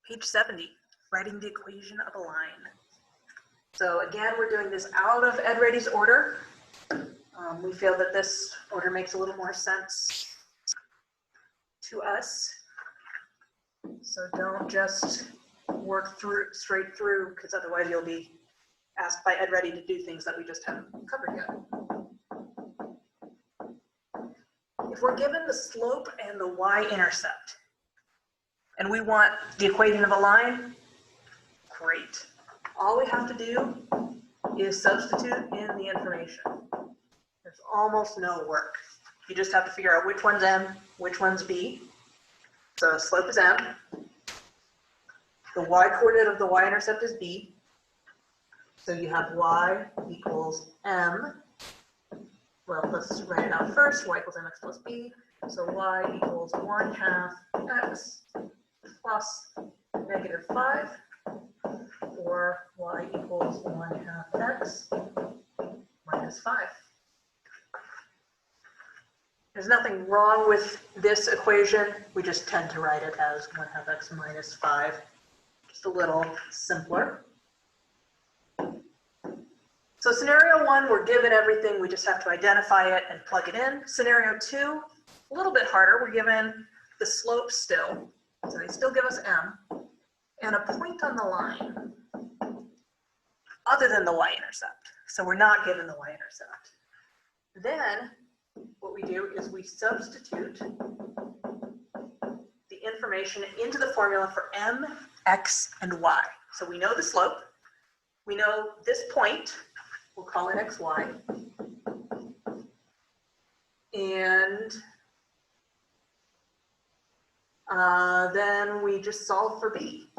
Page 70, writing the equation of a line. So again, we're doing this out of Ed Ready's order. We feel that this order makes a little more sense to us. So don't just work straight through, because otherwise you'll be asked by Ed Ready to do things that we just haven't covered yet. If we're given the slope and the y-intercept, and we want the equation of a line, great. All we have to do is substitute in the information. There's almost no work. You just have to figure out which one's m, which one's b. So slope is m. The y-coordinate of the y-intercept is b. So you have y equals m. Well, let's write it out first. Y equals mx plus b. So y equals 1/2 x plus -5. Or y equals 1/2 x minus 5. There's nothing wrong with this equation. We just tend to write it as 1/2 x minus 5. Just a little simpler. So scenario 1, we're given everything. We just have to identify it and plug it in. Scenario 2, a little bit harder. We're given the slope still. So they still give us m. And a point on the line other than the y-intercept. So we're not given the y-intercept. Then what we do is we substitute the information into the formula for m, x, and y. So we know the slope. We know this point. We'll call it xy. And then we just solve for b.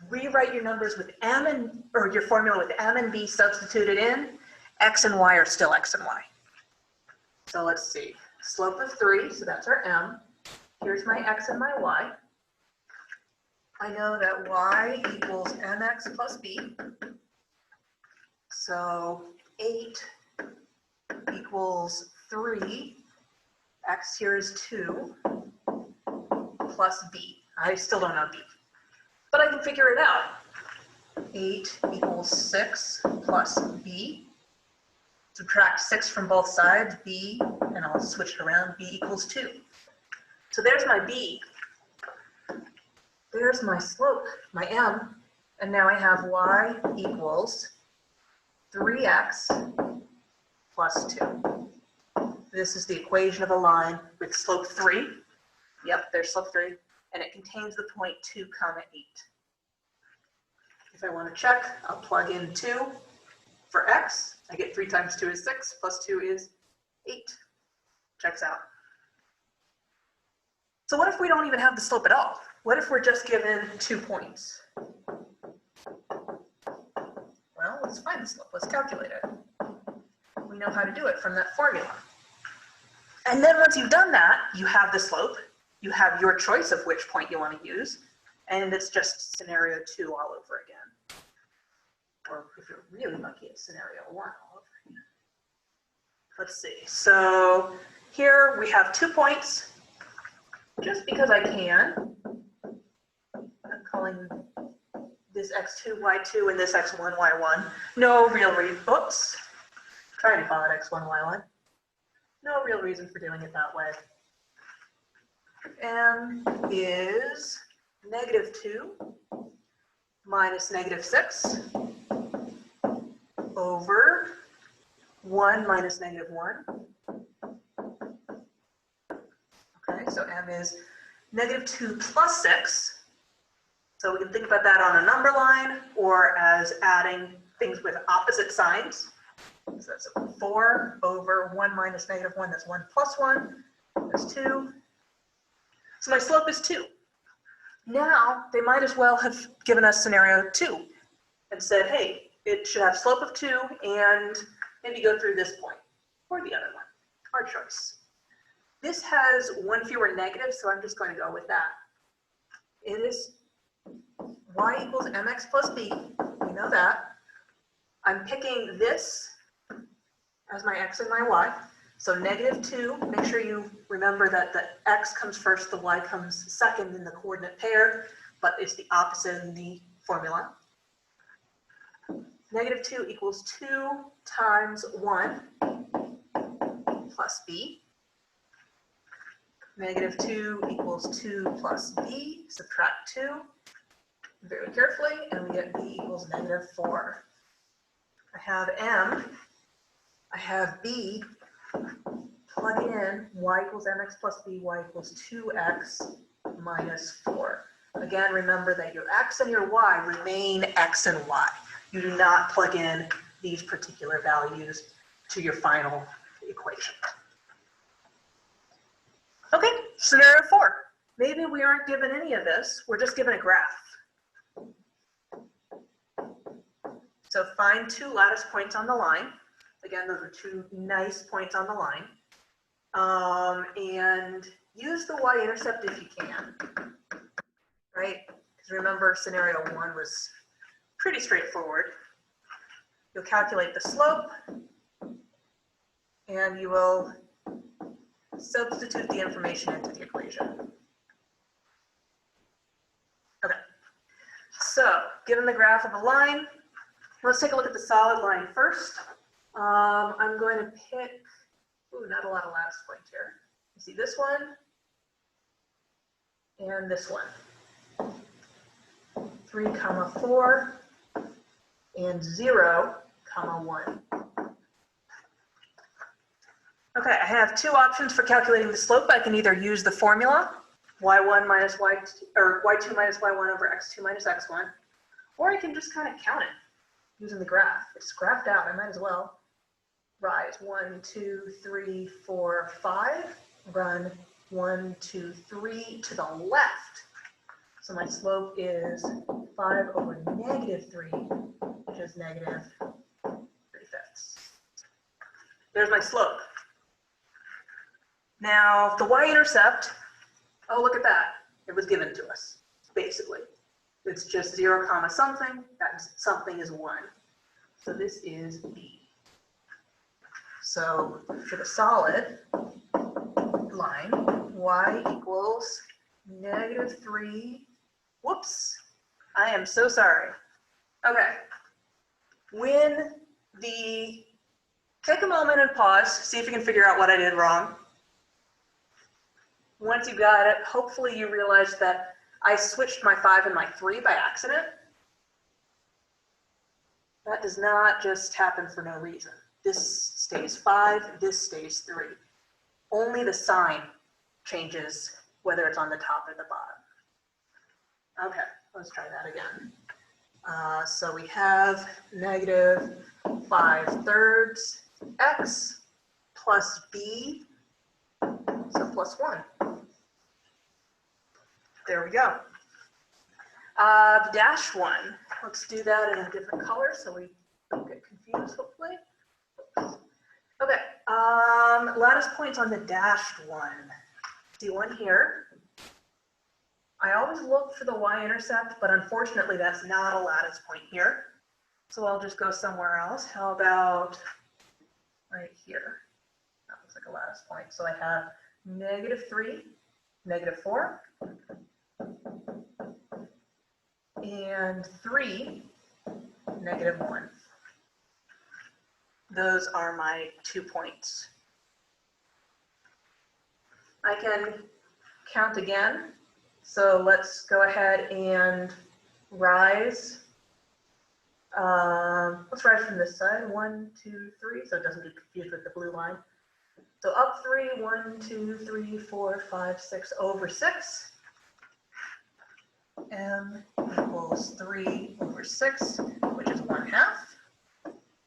Rewrite your numbers with m and, or your formula with m and b substituted in. X and y are still x and y. So let's see. Slope of 3, so that's our m. Here's my x and my y. I know that y equals mx plus b. So 8 equals 3. X here is 2 plus b. I still don't know b, but I can figure it out. 8 equals 6 plus b. Subtract 6 from both sides, b, and I'll switch it around, b equals 2. So there's my b. There's my slope, my m, and now I have y equals 3x plus 2. This is the equation of a line with slope 3. Yep, there's slope 3, and it contains the point 2, 8. If I want to check, I'll plug in 2 for x. I get 3 times 2 is 6, plus 2 is 8. Checks out. So what if we don't even have the slope at all? What if we're just given 2 points? Well, let's find the slope. Let's calculate it. We know how to do it from that formula. And then once you've done that, you have the slope. You have your choice of which point you want to use. And it's just scenario 2 all over again. Or if you're really lucky, it's scenario 1 all over again. Let's see. So here we have 2 points. Just because I can, I'm calling this x2, y2, and this x1, y1. No real reason. Oops. Trying to call it x1, y1. No real reason for doing it that way. M is -2 minus -6 over 1 minus -1. Okay, so m is -2 plus 6. So we can think about that on a number line or as adding things with opposite signs. So that's 4 over 1 minus -1, that's 1 plus 1, that's 2. So my slope is 2. Now, they might as well have given us scenario 2 and said, hey, it should have slope of 2 and maybe go through this point or the other one, our choice. This has 1 fewer negative, so I'm just going to go with that. It is y equals mx plus b, we know that. I'm picking this as my x and my y. So -2, make sure you remember that the x comes first, the y comes second in the coordinate pair, but it's the opposite in the formula. -2 equals 2 times 1 plus b. -2 equals 2 plus b, subtract 2 very carefully, and we get b equals -4. I have m, I have b, plug it in, y equals mx plus b, y equals 2x minus 4. Again, remember that your x and your y remain x and y. You do not plug in these particular values to your final equation. Okay, scenario 4. Maybe we aren't given any of this, we're just given a graph. So find 2 lattice points on the line. Again, those are 2 nice points on the line. And use the y-intercept if you can, right? Because remember, scenario 1 was pretty straightforward. You'll calculate the slope, and you will substitute the information into the equation. Okay, so given the graph of a line, let's take a look at the solid line first. I'm going to pick, not a lot of lattice points here. You see this one and this one. 3, 4, and 0, 1. Okay, I have 2 options for calculating the slope. I can either use the formula, y1 minus y2, or y2 minus y1 over x2 minus x1, or I can just kind of count it using the graph. It's graphed out, I might as well. Rise 1, 2, 3, 4, 5. Run 1, 2, 3 to the left. So my slope is 5 over -3, which is -3/5. There's my slope. Now the y-intercept, oh look at that, it was given to us, basically. It's just 0, something, that something is 1. So this is b. So for the solid line, y equals -3, whoops, I am so sorry. Okay, take a moment and pause, see if you can figure out what I did wrong. Once you got it, hopefully you realized that I switched my 5 and my 3 by accident. That does not just happen for no reason. This stays 5, this stays 3. Only the sign changes whether it's on the top or the bottom. Okay, let's try that again. So we have -5/3 x plus b, so plus 1. There we go. Dash 1, let's do that in a different color so we don't get confused, hopefully. Okay, lattice points on the dashed one. See one here. I always look for the y-intercept, but unfortunately that's not a lattice point here. So I'll just go somewhere else. How about right here? That looks like a lattice point. So I have -3, -4, and 3, -1. Those are my 2 points. I can count again. So let's go ahead and rise. Let's rise from this side. 1, 2, 3, so it doesn't get confused with the blue line. So up 3, 1, 2, 3, 4, 5, 6, over 6. M equals 3 over 6, which is 1/2.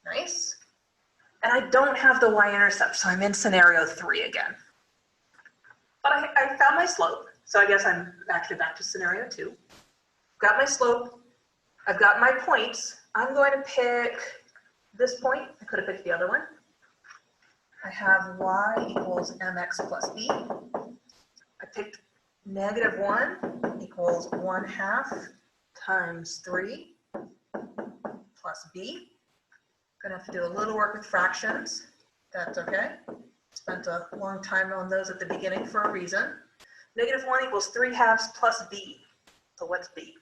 Nice. And I don't have the y-intercept, so I'm in scenario 3 again. But I found my slope, so I guess I'm actually back to scenario 2. Got my slope, I've got my points. I'm going to pick this point. I could have picked the other one. I have y equals mx plus b. I picked -1 equals 1/2 times 3 plus b. Gonna have to do a little work with fractions. That's okay. Spent a long time on those at the beginning for a reason. Negative 1 equals 3 halves plus b. So what's b?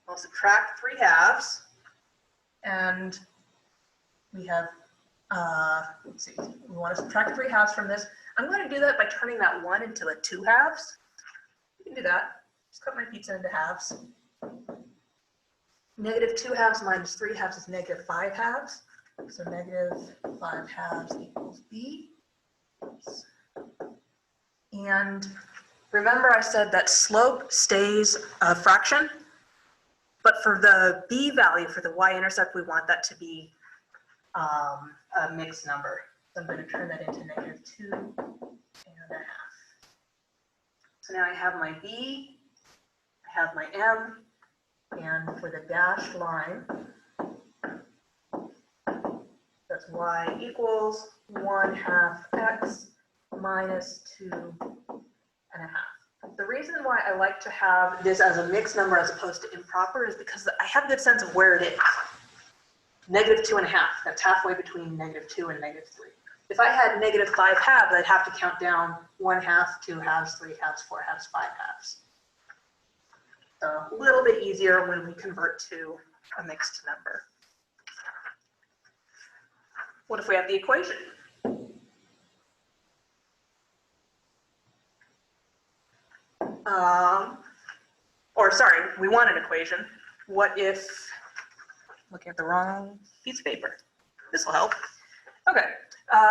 We'll subtract 3 halves, and we have, let's see, we want to subtract 3 halves from this. I'm going to do that by turning that 1 into a 2 halves. You can do that. Just cut my pizza into halves. Negative 2 halves minus 3 halves is negative 5 halves. So negative 5 halves equals b. Oops. And remember I said that slope stays a fraction, but for the b value, for the y-intercept, we want that to be a mixed number. So I'm going to turn that into negative 2.5. So now I have my b, I have my m, and for the dashed line, that's y equals 1/2 x minus 2.5. The reason why I like to have this as a mixed number as opposed to improper is because I have a good sense of where it is. Negative 2.5, that's halfway between negative 2 and negative 3. If I had negative 5 halves, I'd have to count down 1/2, 2 halves, 3 halves, 4 halves, 5 halves. So a little bit easier when we convert to a mixed number. What if we have the equation? We want an equation. What if, looking at the wrong piece of paper. This will help. Okay,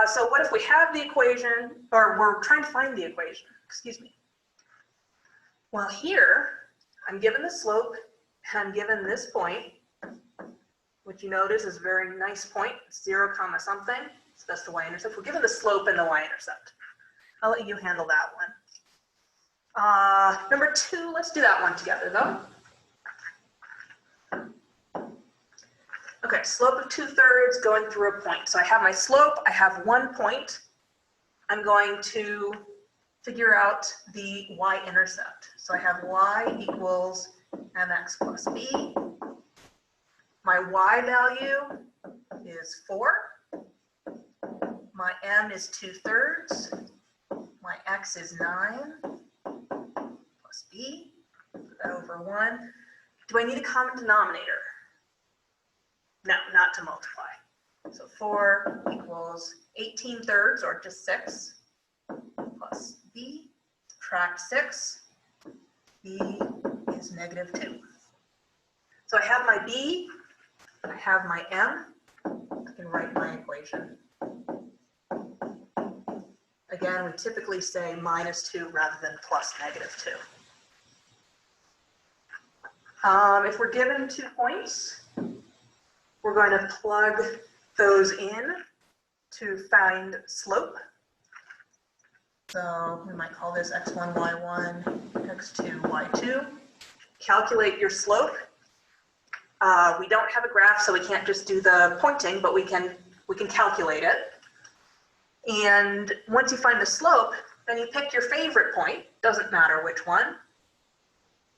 so what if we have the equation, or we're trying to find the equation, excuse me. Well, here, I'm given the slope, and I'm given this point, which you notice is a very nice point, 0, something. So that's the y-intercept. We're given the slope and the y-intercept. I'll let you handle that one. Number 2, let's do that one together, though. Okay, slope of 2/3 going through a point. So I have my slope, I have 1 point. I'm going to figure out the y-intercept. So I have y equals mx plus b. My y value is 4. My m is 2/3. My x is 9 plus b. Put that over 1. Do I need a common denominator? No, not to multiply. So 4 equals 18/3, or just 6, plus b. Subtract 6. b is negative 2. So I have my b, I have my m. I can write my equation. Again, we typically say minus 2 rather than plus negative 2. If we're given 2 points, we're going to plug those in to find slope. So we might call this x1, y1, x2, y2. Calculate your slope. We don't have a graph, so we can't just do the pointing, but we can calculate it. And once you find the slope, then you pick your favorite point, doesn't matter which one,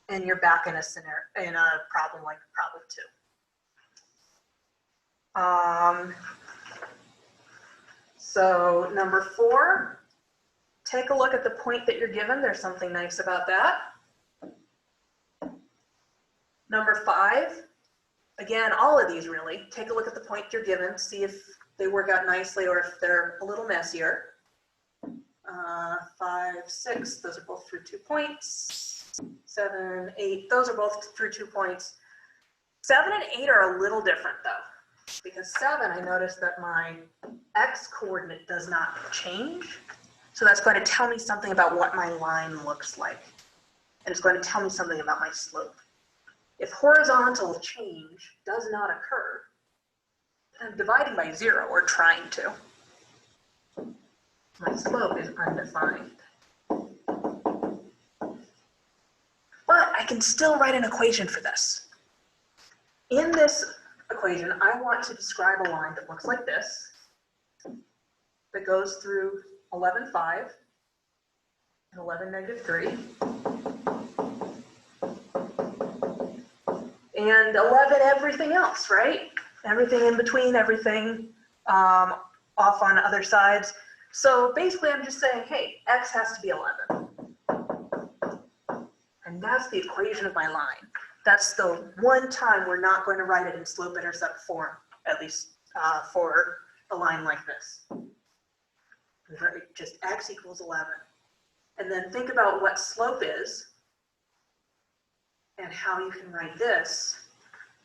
and you're back in a scenario, in a problem like problem 2. So number 4, take a look at the point that you're given. There's something nice about that. Number 5, again, all of these really, take a look at the point you're given, see if they work out nicely or if they're a little messier. 5, 6, those are both through 2 points. 7, 8, those are both through 2 points. 7 and 8 are a little different though, because 7, I noticed that my x coordinate does not change. So that's going to tell me something about what my line looks like. And it's going to tell me something about my slope. If horizontal change does not occur, I'm dividing by 0 or trying to. My slope is undefined. But I can still write an equation for this. In this equation, I want to describe a line that looks like this, that goes through 11, 5, and 11, negative 3, and 11, everything else, right? Everything in between, everything off on other sides. So basically I'm just saying, hey, x has to be 11. And that's the equation of my line. That's the one time we're not going to write it in slope-intercept form, at least for a line like this. Just x equals 11. And then think about what slope is and how you can write this.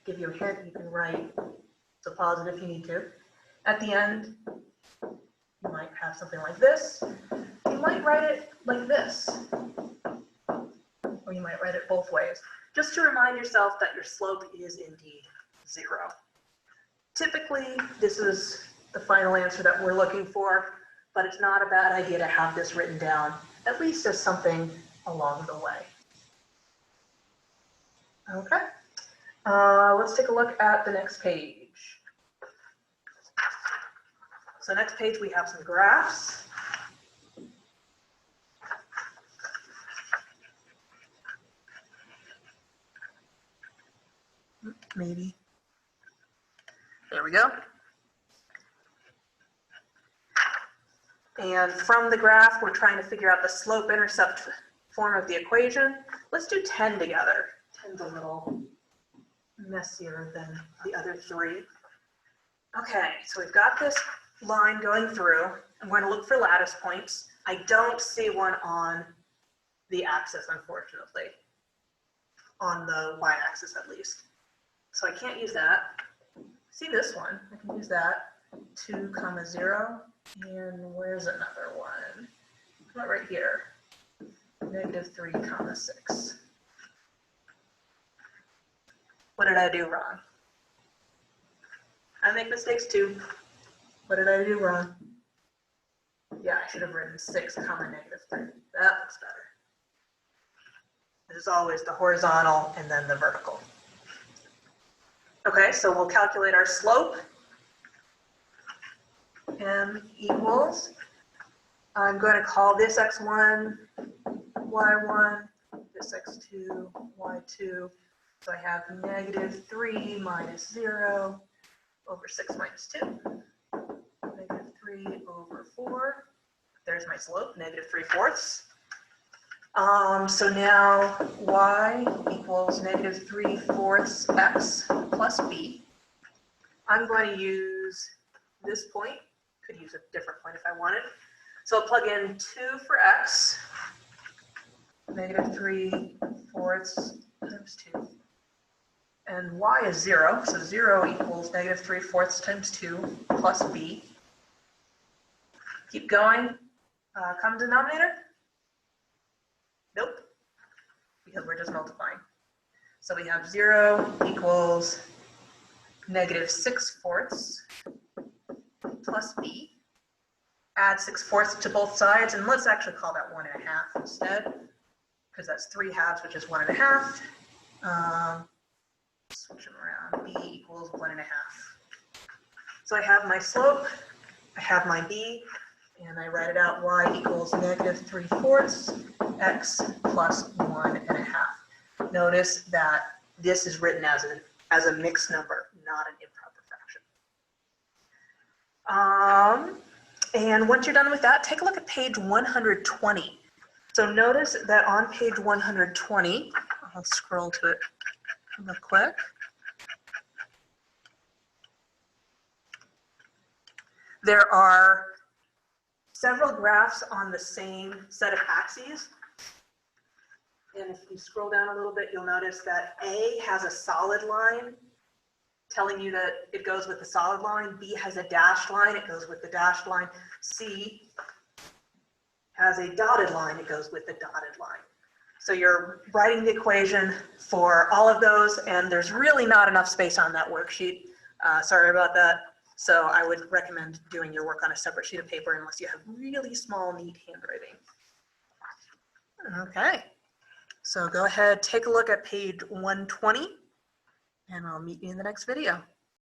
Give you a hint, you can write, so pause it if you need to. At the end, you might have something like this. You might write it like this. Or you might write it both ways, just to remind yourself that your slope is indeed 0. Typically, this is the final answer that we're looking for, but it's not a bad idea to have this written down, at least as something along the way. Okay, let's take a look at the next page. So next page we have some graphs. Maybe. There we go. And from the graph, we're trying to figure out the slope-intercept form of the equation. Let's do 10 together. 10's a little messier than the other 3. Okay, so we've got this line going through. I'm going to look for lattice points. I don't see one on the axis, unfortunately. On the y-axis, at least. So I can't use that. See this one, I can use that. 2, 0, and where's another one? How about right here? -3, 6. What did I do wrong? I make mistakes too. What did I do wrong? Yeah, I should have written 6, -3. That looks better. This is always the horizontal and then the vertical. Okay, so we'll calculate our slope. M equals, I'm going to call this x1, y1, this x2, y2. So I have -3 minus 0 over 6 minus 2. -3 over 4. There's my slope, -3/4. So now y equals -3/4 x plus b. I'm going to use this point. Could use a different point if I wanted. So I'll plug in 2 for x, -3/4 times 2. And y is 0, so 0 equals -3/4 times 2 plus b. Keep going. Common denominator? Nope, because we're just multiplying. So we have 0 equals -6/4 plus b. Add 6/4 to both sides, and let's actually call that 1.5 instead, because that's 3 halves, which is 1.5. Switch them around. B equals 1.5. So I have my slope, I have my b, and I write it out. Y equals -3/4 x plus 1.5. Notice that this is written as a mixed number, not an improper fraction. And once you're done with that, take a look at page 120. So notice that on page 120, I'll scroll to it real quick. There are several graphs on the same set of axes. And if you scroll down a little bit, you'll notice that A has a solid line telling you that it goes with the solid line. B has a dashed line, it goes with the dashed line. C has a dotted line, it goes with the dotted line. So you're writing the equation for all of those, and there's really not enough space on that worksheet. Sorry about that. So I would recommend doing your work on a separate sheet of paper unless you have really small, neat handwriting. Okay, so go ahead, take a look at page 120, and I'll meet you in the next video.